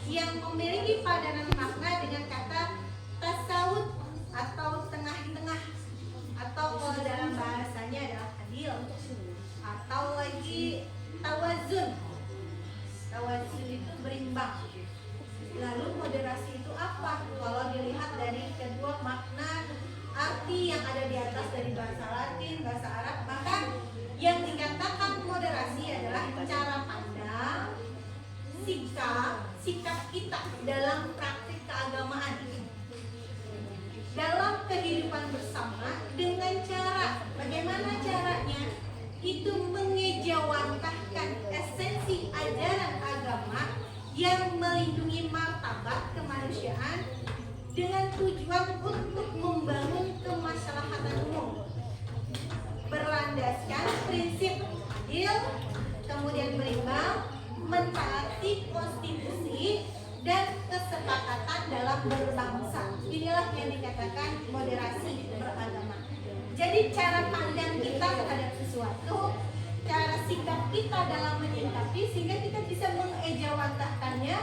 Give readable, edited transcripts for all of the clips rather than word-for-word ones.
yang memiliki padanan makna dengan kata tasawuf atau tengah-tengah, atau kalau dalam bahasanya adalah adil, atau lagi tawazun. Tawazun itu berimbang. Lalu moderasi itu apa? Kalau dilihat dari kedua makna arti yang ada di atas dari bahasa Latin, bahasa Arab, maka yang dikatakan moderasi adalah cara pandang, sikap kita dalam praktik keagamaan ini, dalam kehidupan bersama, dengan cara bagaimana caranya itu mengejawantahkan esensi ajaran agama yang melindungi martabat kemanusiaan dengan tujuan untuk membangun kemaslahatan umum, berlandaskan prinsip adil, kemudian berimbang, mentaati konstitusi dan kesepakatan dalam berbangsa. Inilah yang dikatakan moderasi beragama. Jadi cara pandang kita terhadap sesuatu, cara sikap kita dalam menyikapi, sehingga kita bisa mengejawantahkannya.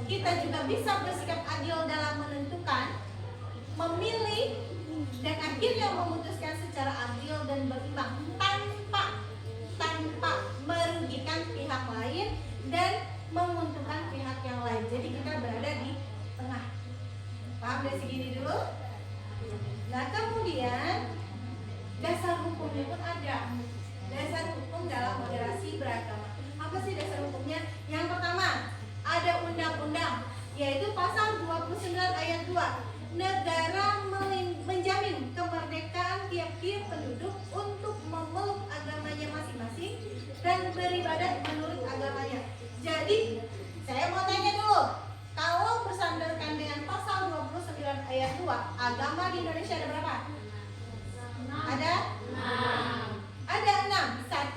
Kita juga bisa bersikap adil dalam menentukan, memilih, dan akhirnya memutuskan secara adil dan berimbang tanpa merugikan pihak lain dan menguntungkan pihak yang lain. Jadi kita berada di tengah. Paham dari segini dulu? Nah, kemudian dasar hukumnya pun ada. Dasar hukum dalam moderasi beragama. Apa sih dasar hukumnya? Yang pertama, ada undang-undang, yaitu pasal 29 ayat 2. Negara menjamin kemerdekaan tiap-tiap penduduk untuk memeluk agamanya masing-masing dan beribadat menurut agamanya. Jadi, saya mau tanya dulu, kalau bersandarkan dengan pasal 29 ayat 2, agama di Indonesia ada berapa? Ada? 6. Ada 6. 1,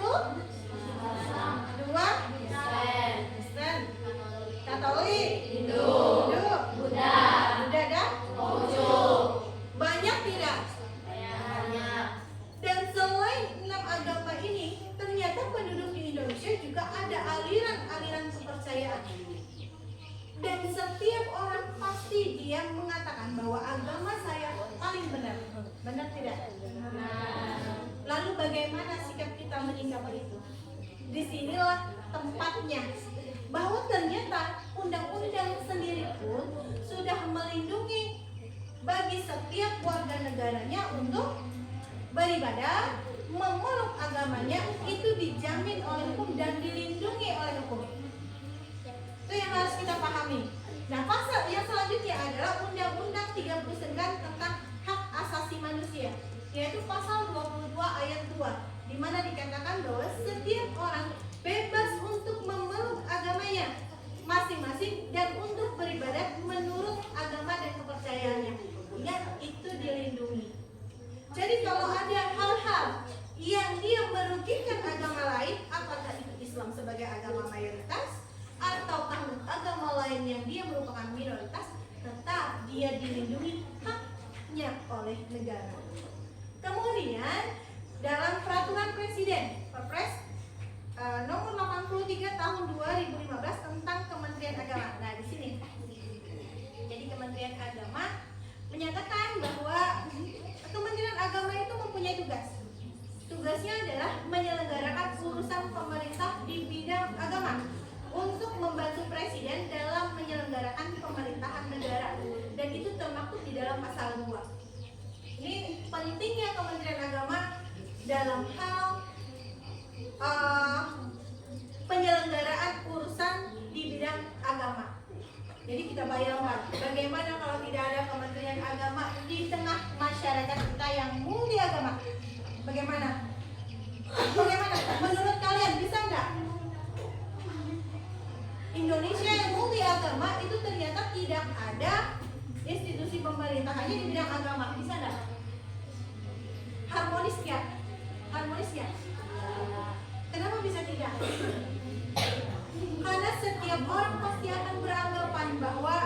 2, Kristen, Katolik, Hindu, Buddha, dan Konghucu. Banyak tidak? Banyak. Dan selain 6 agama ini, ternyata penduduk di Indonesia juga ada aliran-aliran kepercayaan. Dan setiap orang pasti dia mengatakan bahwa agama saya paling benar. Benar tidak? Benar. Lalu bagaimana sikap kita menyikapi itu? Disinilah tempatnya, bahwa ternyata undang-undang sendiri pun sudah melindungi bagi setiap warga negaranya untuk beribadah, memeluk agamanya, itu dijamin oleh hukum dan dilindungi oleh hukum. Itu yang harus kita pahami. Nah, pasal yang selanjutnya adalah Undang-Undang 39 tentang hak asasi manusia, yaitu pasal 22 ayat 2, di mana dikatakan bahwa setiap orang bebas untuk memeluk agamanya masing-masing dan untuk beribadat menurut agama dan kepercayaannya. Ingat, itu dilindungi. Jadi kalau ada hal-hal yang dia merugikan agama lain, apakah itu Islam sebagai agama mayoritas ataukah agama lain yang dia merupakan minoritas, tetap dia dilindungi haknya oleh negara. Kemudian dalam peraturan presiden Perpres nomor 83 tahun 2015 tentang Kementerian Agama. Nah, di sini. Jadi Kementerian Agama menyatakan bahwa Kementerian Agama itu mempunyai tugas. Tugasnya adalah menyelenggarakan urusan pemerintah di bidang agama untuk membantu presiden dalam menyelenggarakan pemerintahan negara. Dan itu termaktub di dalam pasal 2. Ini pentingnya Kementerian Agama dalam hal penyelenggaraan urusan di bidang agama. Jadi kita bayangkan bagaimana kalau tidak ada Kementerian Agama di tengah masyarakat kita yang multi agama. Bagaimana? Bagaimana? Menurut kalian bisa nggak? Indonesia yang multi agama itu ternyata tidak ada institusi pemerintahannya di bidang agama. Bisa nggak? Harmonis nggak? Harmonis nggak? Kenapa bisa tidak? Karena setiap orang pasti akan beranggapan bahwa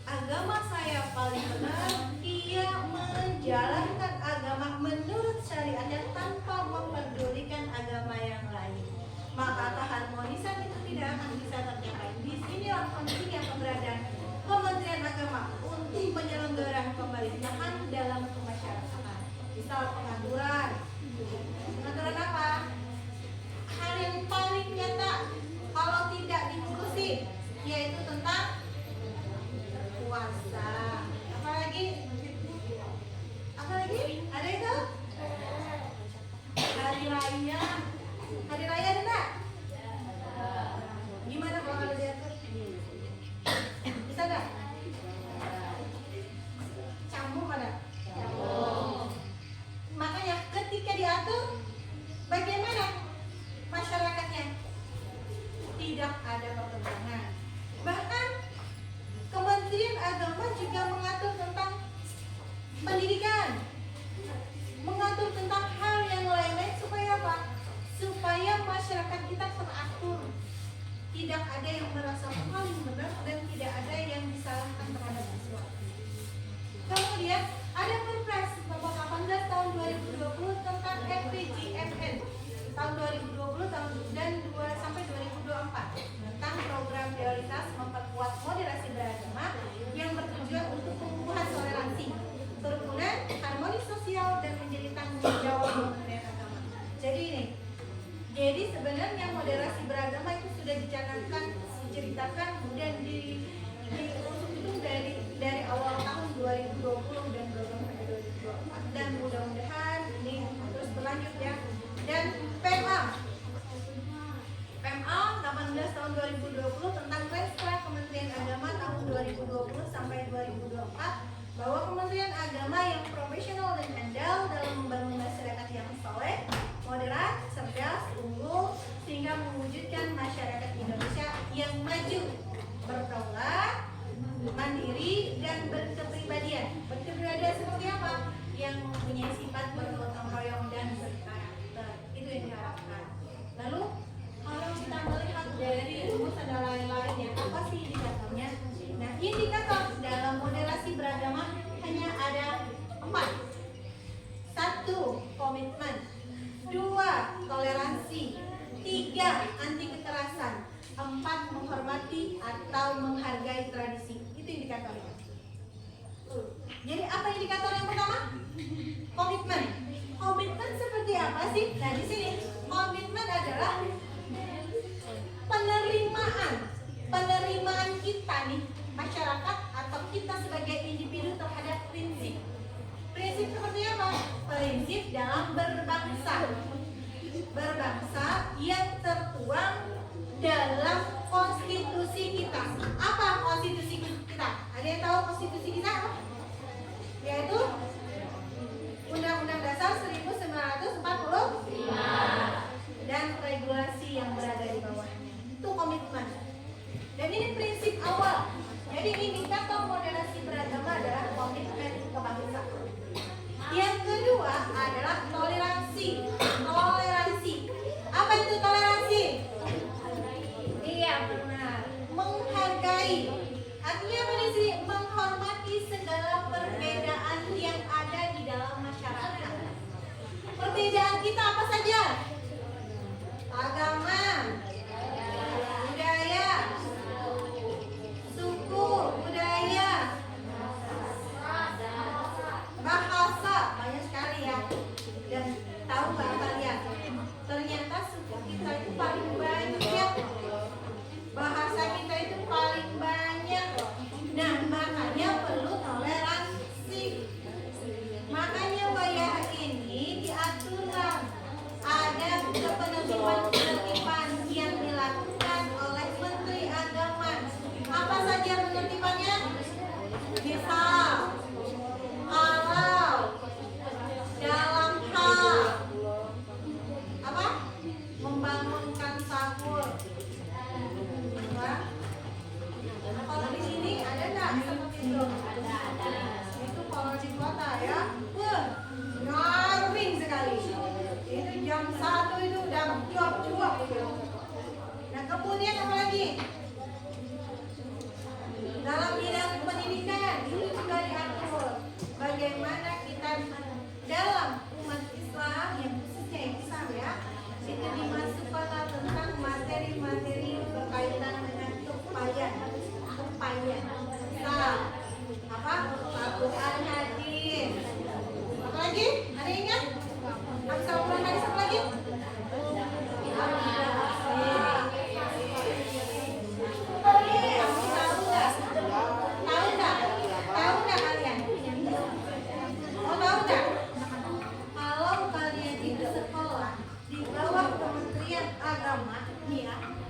agama saya paling benar, dia menjalankan agama menurut syariatnya tanpa memperdulikan agama yang lain. Maka keharmonisan itu tidak akan bisa tercapai. Di sinilah pentingnya misal pengaturan. Pengaturan apa? Hal yang paling nyata kalau tidak diurusin, yaitu tentang puasa. Apalagi? Ada itu? Hari raya. Hari raya ada nggak? Gimana kalau ada diatur? Bisa nggak? Cambuk ada? Makanya ketika diatur, bagaimana masyarakatnya? Tidak ada pertentangan. Bahkan Kementerian Agama juga mengatur tentang pendidikan, mengatur tentang hal yang lain-lain supaya apa? Supaya masyarakat kita teratur, tidak ada yang merasa paling benar dan tidak ada yang disalahkan terhadap sesuatu. Kemudian ada Perpres nomor 18 tahun 2020 tentang RPJMN tahun 2020 dan sampai 2024 tentang program prioritas memperkuat moderasi beragama yang bertujuan untuk pengukuhan toleransi, kerukunan, harmoni sosial dan menjadi tanggung jawab Kementerian Agama. Jadi sebenarnya moderasi beragama itu sudah dicanangkan, diceritakan, kemudian diusung itu dari awal tahun 2020 dan program sampai 2024 dan mudah-mudahan ini terus berlanjut ya. Dan PMA 18 tahun 2020 tentang Restra Kementerian Agama tahun 2020 sampai 2024 bahwa Kementerian Agama yang profesional dan andal dalam membangun masyarakat yang soleh, moderat, cerdas, unggul sehingga mewujudkan masyarakat Indonesia yang maju, berdaulat, mandiri dan berkepribadian. Berkepribadian seperti apa? Yang mempunyai sifat bergotong royong dan berkarakter. Itu yang diharapkan. Lalu kalau kita melihat dari rumus dan lain-lainnya, apa sih indikatornya? Nah, indikator dalam moderasi beragama hanya ada 4. 1. Komitmen. 2. Toleransi. 3. Anti kekerasan. 4. Menghormati atau menghargai tradisi. Itu indikatornya. Jadi apa indikator yang pertama? Komitmen. Komitmen seperti apa sih? Nah, di sini komitmen adalah penerimaan kita nih, masyarakat atau kita sebagai individu terhadap prinsip. Prinsip seperti apa? Prinsip dalam berbangsa. Berbangsa yang tertuang dalam konstitusi kita. Apa konstitusi kita? Ada yang tahu konstitusi kita apa? Yaitu Undang-Undang Dasar 1945 dan regulasi yang berada di bawahnya. Itu komitmen. Dan ini prinsip awal. Jadi indikator moderasi beragama adalah komitmen kebangsaan. Yang kedua adalah toleransi. Toleransi. Apa itu toleransi? Iya, benar. Menghargai. Artinya apa di sini? Menghormati segala perbedaan yang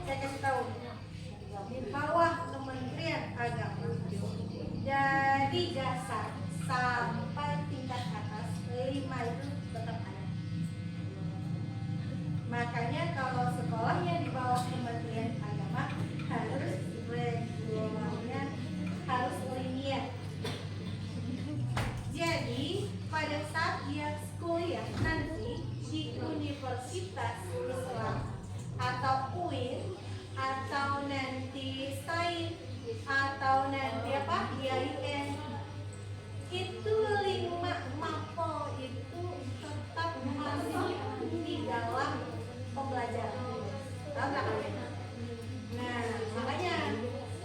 saya kasih tahu di bawah Kementerian Agama dari dasar sampai tingkat atas 5 itu tetap ada. Makanya kalau sekolahnya di bawah Kementerian Agama harus regularnya harus linear. Jadi pada saat dia kuliah nanti di Universitas Islam atau UIN atau nanti STAIN atau nanti apa IAIN, itu 5 mapel itu tetap masih di dalam pembelajaran. Tahu nggak kalian? Nah, makanya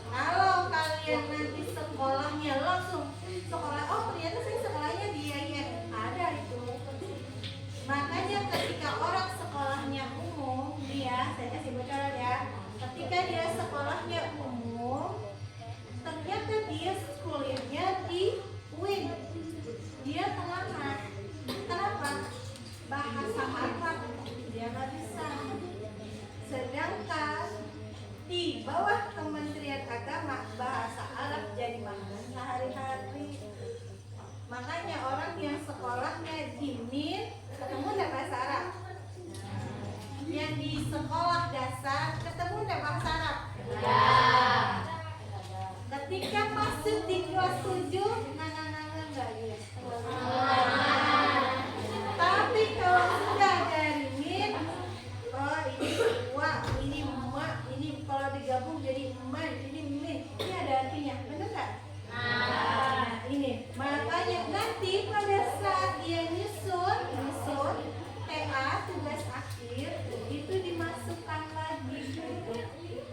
kalau kalian nanti sekolahnya langsung sekolah, oh ternyata saya sekolahnya di IAIN, ada itu. Makanya ketika orang sekolahnya umum, dia, saya kasih bocoran ya, ketika dia sekolahnya umum, ternyata dia kuliahnya di UIN, dia terlambat. Kenapa? Bahasa Arab dia nggak bisa. Sedangkan di bawah Kementerian Agama bahasa Arab jadi makanan sehari-hari. Makanya orang yang sekolahnya di MIN ketemu nggak bahasa Arab? Yang di sekolah dasar ketemu nggak bahasa Arab? Ya. Ketika masuk di kelas 7 nggak ya? Tapi kalau sudah dari MIN, oh ini wa, ini ma, ini kalau digabung jadi man, ini min, ini ada artinya, benar nggak? Nah, ini makanya nanti pada saat dia nyusun TA tugas akhir itu dimasukkan lagi.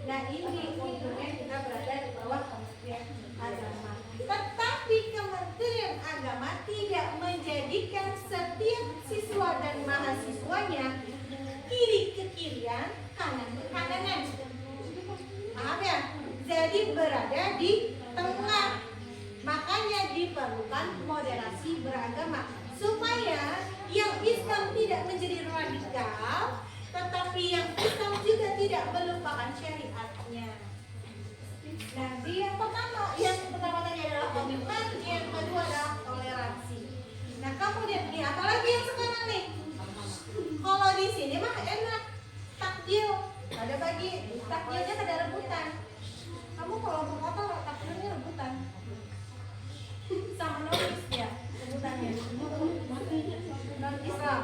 Nah ini untungnya kita berada di bawah Kementerian Agama. Tetapi Kementerian Agama tidak menjadikan setiap siswa dan mahasiswanya kiri ke kirian, kanan ke kananan. Paham ya? Jadi berada di tengah. Makanya diperlukan moderasi beragama supaya yang Islam tidak menjadi radikal, tetapi yang Islam juga tidak melupakan syariatnya. Nah, yang pertama tadi adalah komitmen, yang kedua adalah toleransi. Nah, kemudian ini apalagi yang sekarang nih? Kalau di sini mah enak, takjil, ada bagi takjilnya ada rebutan. Kamu kalau mau kotor takjilnya rebutan, sama notis ya rebutannya, non Islam.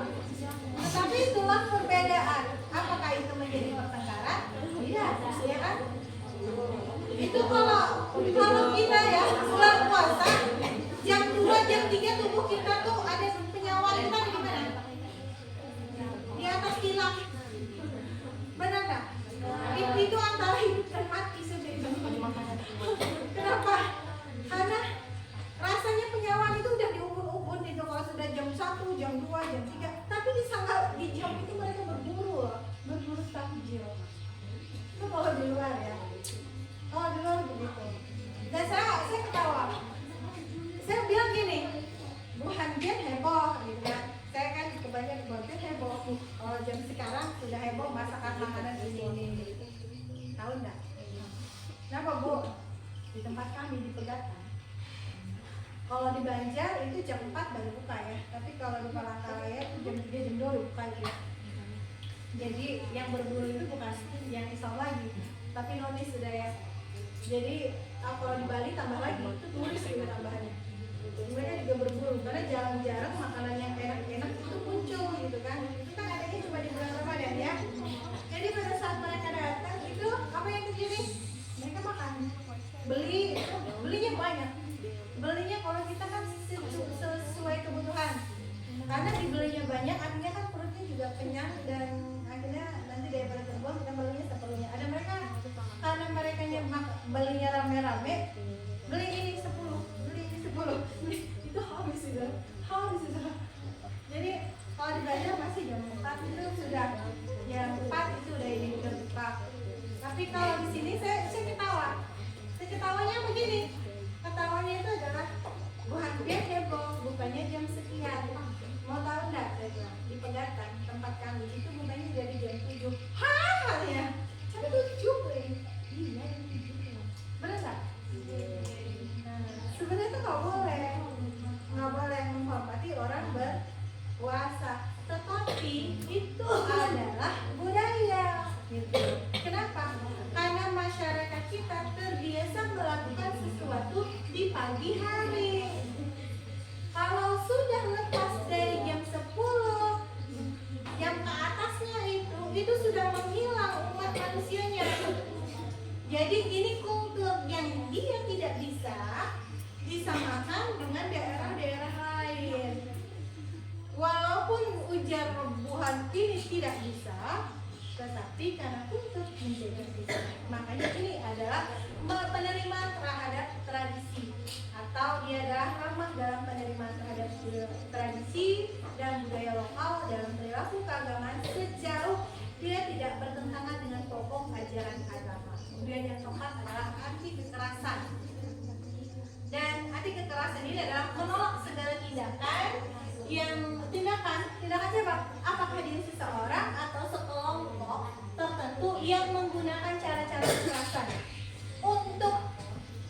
Tetapi itulah perbedaan. Apakah itu menjadi pertengkaran? Tidak, ya kan? Itu kalau kita ya bulan puasa jam 2 jam 3 tubuh kita tuh ada penyawa kita di mana? Di atas tilam. Benar nggak? Itu antara hidup dan mati sudah. Kenapa? Karena rasanya penyawaan itu udah diubun-ubun itu kalau sudah jam 1, jam 2, jam 3. Tapi di jam itu mereka berburu takjil. Itu kalau di luar ya. Oh di luar begitu. Dan saya ketawa. Saya bilang gini, Bu Hanjen heboh gitu kan. Saya kan kebanyakan buatnya heboh. Kalau jam sekarang sudah heboh masakan makanan ini. Tahu enggak? Kenapa Bu? Di tempat kami di Pegatan. Kalau di Banjar itu jam 4 baru buka ya. Tapi kalau di Palangkaraya itu jam 3 jam 2 buka ya. Jadi yang berburu itu bukan yang Islam lagi, tapi nonis sudah ya. Jadi kalau di Bali tambah lagi itu turis juga tambahannya. Mereka juga berburu karena jarang-jarang makanan yang enak-enak itu muncul gitu kan. Itu kan adanya cuma di bulan Ramadan ya. Jadi pada saat mereka datang itu apa yang terjadi? Mereka makan, belinya banyak. Belinya kalau kita kan sesuai kebutuhan. Karena dibelinya banyak, artinya kan perutnya juga kenyang dan akhirnya nanti daripada terbuang kita belinya seperlunya. Ada mereka karena mereka belinya rame-rame, beli ini 10, itu habis sudah. Jadi kalau di Banjar masih jam 4 itu sudah jam 4 itu udah ini udah buka. Tapi kalau di sini saya ketawa. Ketawanya begini. Ketawanya itu adalah bukan dia heboh, bukannya jam sekian. Mau tahu enggak? Di Pegatan tempat kami itu bukannya dari jam 7. Hah ya. Jam 7 Jadi ini kultur yang dia tidak bisa disamakan dengan daerah-daerah lain. Walaupun ujar rebuhan ini tidak bisa, tetapi karena kultur menjadi bisa. Makanya ini adalah penerimaan terhadap tradisi, atau dia adalah ramah dalam penerimaan terhadap tradisi dan budaya lokal dalam perilaku keagamaan sejauh dia tidak bertentangan dengan pokok ajaran agama. Kemudian yang keempat adalah anti kekerasan. Dan anti kekerasan ini adalah menolak segala tindakan siapa? Apakah dia seseorang atau sekelompok tertentu yang menggunakan cara-cara kekerasan untuk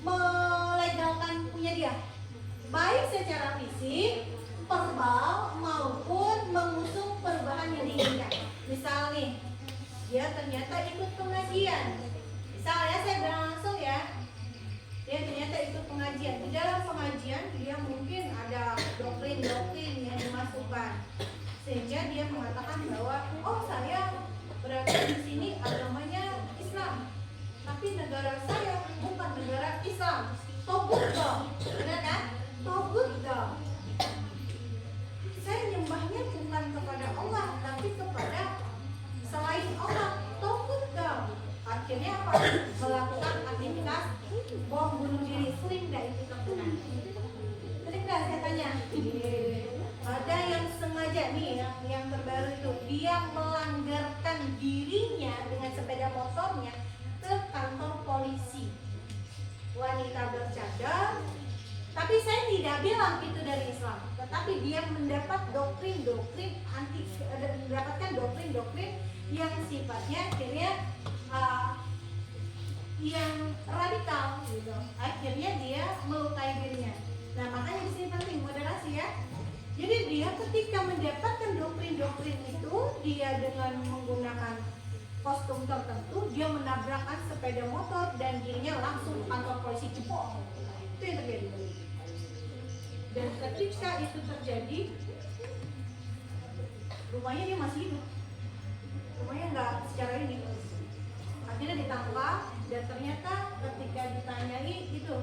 melegalkan punya dia, baik secara fisik, verbal maupun mengusung perubahan yang diinginkan. Misal nih, dia ternyata ikut pengajian. Misal ya, saya bilang langsung ya, dia ternyata ikut pengajian. Di dalam pengajian dia mungkin ada doktrin-doktrin yang dimasukkan, sehingga dia mengatakan bahwa oh saya berada di sini agamanya Islam, tapi negara saya bukan negara Islam. Togut dong, benar kan? Togut dong. Saya nyembahnya bukan kepada Allah, tapi kepada selain Allah. Togut dong. Akhirnya apa? Melakukan aktivitas bom bunuh diri. Sering nggak itu terkenal? Sering nggak saya tanya? Ada yang sengaja nih, yang terbaru itu dia melanggarkan dirinya dengan sepeda motornya ke kantor polisi. Wanita bercadar, tapi saya tidak bilang itu dari Islam, tetapi dia mendapatkan doktrin yang sifatnya akhirnya yang radikal gitu. Akhirnya dia melukai dirinya. Nah, makanya di sini penting moderasi ya. Jadi dia ketika mendapatkan doktrin itu, dia dengan menggunakan kostum tertentu, dia menabrakkan sepeda motor dan dirinya langsung ke kantor polisi. Jepol. Itu yang terjadi. Dan ketika itu terjadi, rumahnya dia masih hidup. Rumahnya nggak secara ini. Akhirnya ditangkap dan ternyata ketika ditanyai itu,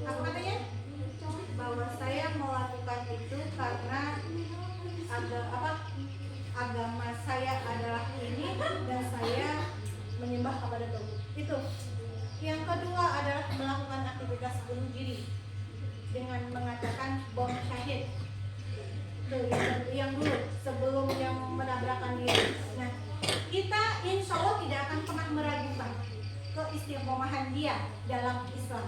apa katanya? Bahwa saya melakukan itu karena agama saya adalah ini dan saya menyembah kepada Tuhan. Itu. Yang kedua adalah melakukan aktivitas bunuh diri dengan mengatakan bom syahid. Itu yang dulu sebelum yang menabrakkan diri. Nah, kita insya Allah tidak akan pernah meragukan keistiqomahan dia dalam Islam.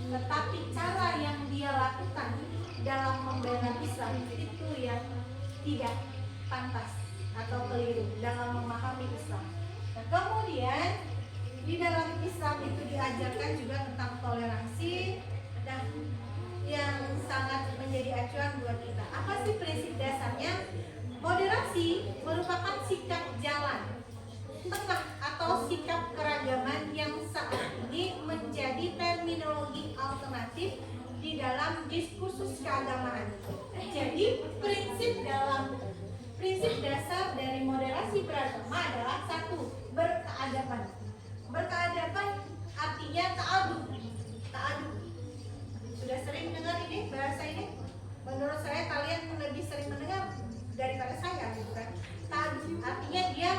Tetapi cara yang dia lakukan dalam membela Islam itu yang tidak pantas atau keliru dalam memahami Islam. Nah, kemudian di dalam Islam itu diajarkan juga tentang toleransi dan yang sangat menjadi acuan buat kita. Apa sih prinsip dasarnya? Moderasi merupakan sikap jalan tengah atau sikap keragaman yang saat ini menjadi terminologi alternatif di dalam diskursus keagamaan. Jadi prinsip dasar dari moderasi beragama adalah satu, berkeadaban. Berkeadaban artinya ta'adub. Sudah sering dengar ini bahasa ini? Menurut saya kalian lebih sering mendengar daripada saya, gitu kan? Ta'adub artinya dia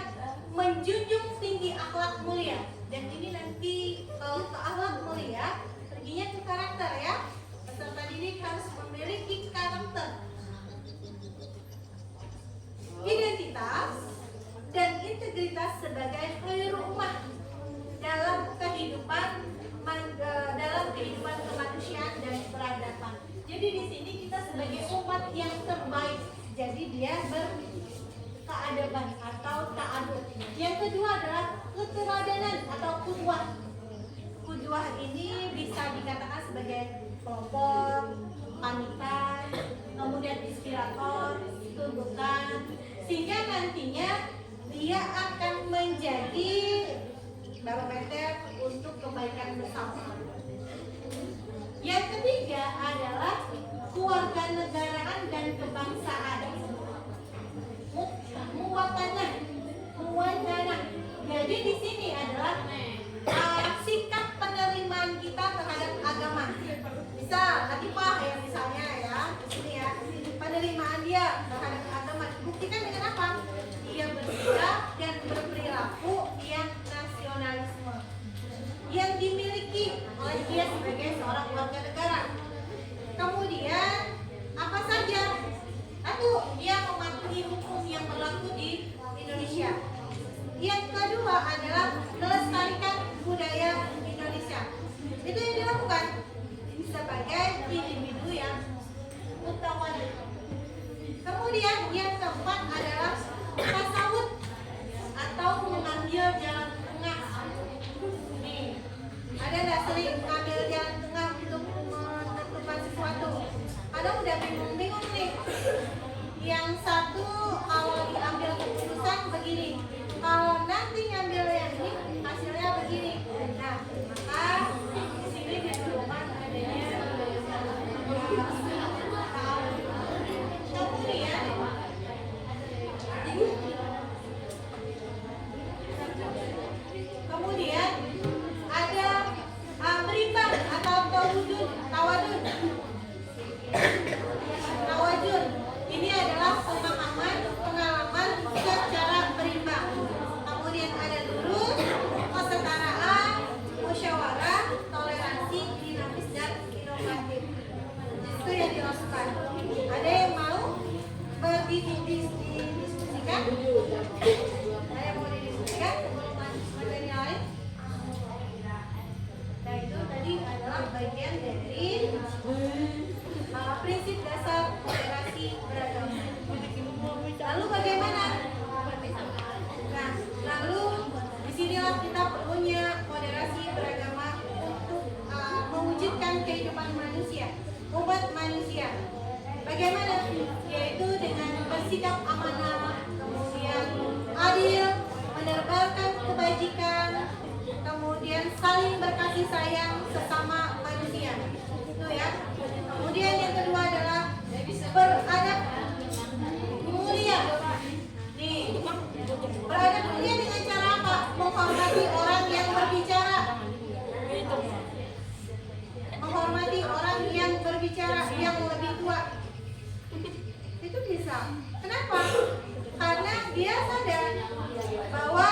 menjunjung tinggi akhlak mulia. Dan ini nanti kalau ke akhlak mulia perginya ke karakter ya. Peserta didik harus memiliki karakter, identitas dan integritas sebagai khairul ummah dalam kehidupan kemanusiaan dan peradaban. Jadi di sini kita sebagai umat yang terbaik. Jadi dia berkeadaban atau ta'adub. Yang kedua adalah keteladanan atau qudwah. Qudwah ini bisa dikatakan sebagai pelopor, panutan, kemudian inspirator, tuntutan, sehingga nantinya dia akan menjadi barometer untuk kebaikan bersama. Yang ketiga adalah kewarganegaraan dan kebangsaan. Muwatanah. Jadi di sini adalah oleh dia sebagai seorang warga negara. Kemudian apa saja? Satu, dia mematuhi hukum yang berlaku di Indonesia. Yang kedua adalah melestarikan budaya Indonesia. Itu yang dilakukan sebagai individu yang mutawaddi. Kemudian yang keempat adalah tasawuf atau mengambil jalan tengah. Nih, ada nggak sering mengambil jalan tengah untuk menentukan sesuatu? Kadang udah bingung-bingung nih. Yang satu kalau diambil keputusan begini, kalau nanti ngambil yang ini hasilnya begini. Nah, maka di sini diperlukan adanya kemudian ada berimbang atau tawadun. Ini adalah pemahaman, pengalaman secara berimbang. Kemudian ada lurus, kesetaraan, musyawarah, toleransi, dinamis dan inovatif. Itu yang dilakukan. Ada yang mau didiskusikan? Ada yang mau didiskusikan sebelum materi lain? Nah, itu tadi adalah bagian dari prinsip dasar moderasi beragama. Lalu bagaimana? Nah, lalu disinilah kita perlunya moderasi beragama untuk mewujudkan kehidupan manusia, umat manusia. Bagaimana? Yaitu dengan bersikap amanah, kemudian adil, menebarkan kebajikan, kemudian saling berkasih sayang sesama manusia. Itu ya. Kemudian yang kedua adalah beradab mulia. Nih, beradab mulia dengan cara apa? Menghormati orang yang berbicara. Menghormati orang yang berbicara yang lebih tua. Itu bisa. Kenapa? Karena dia sadar bahwa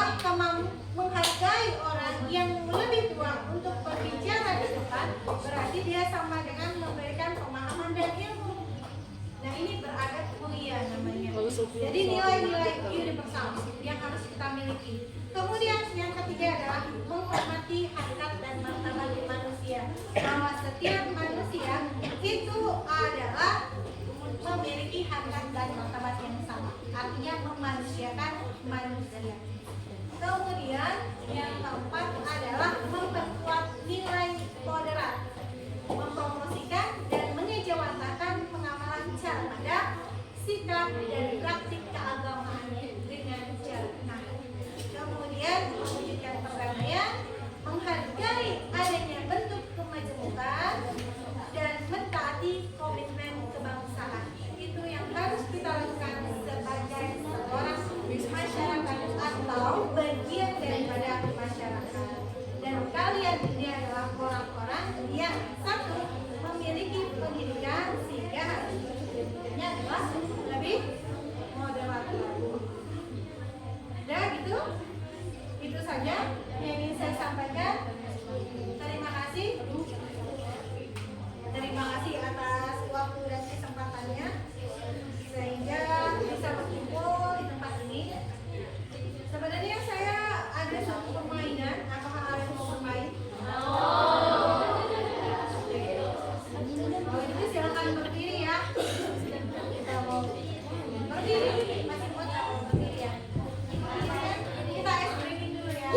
menghargai orang yang lebih tua untuk berbicara di depan berarti dia sama dengan memberikan pemahaman dan ilmu. Nah, ini beradab mulia namanya. Jadi nilai-nilai universal yang harus kita miliki. Kemudian yang ketiga adalah menghormati harkat dan martabat manusia. Bahwa setiap manusia itu adalah memiliki harkat dan martabat yang sama. Artinya memanusiakan manusia. Kemudian yang keempat adalah memperkuat nilai moderat, mempromosikan dan mengejawantakan pengamalan cara, sikap dan praktik keagamaan dengan cara. Kemudian mewujudkan perdamaian, menghargai adanya bentuk kemajemukan dan mentaati komitmen kebangsaan. Itu yang harus kita lakukan sebagai seorang masyarakat atau bagian daripada masyarakat. Dan kalian ini adalah orang-orang yang satu memiliki pendidikan sehingga harus berpikirnya adalah lebih moderat. Nah, gitu. Itu saja yang ingin saya sampaikan. Terima kasih. Terima kasih atas waktu dan kesempatannya sehingga bisa berkumpul di tempat ini. Sebenarnya saya ada satu permainan. Apakah kalian mau bermain? Kalau itu silakan berdiri ya. Kita mau berdiri. Masih kuat nggak mau berdiri ya? Kita ice breaking dulu ya.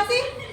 kasih.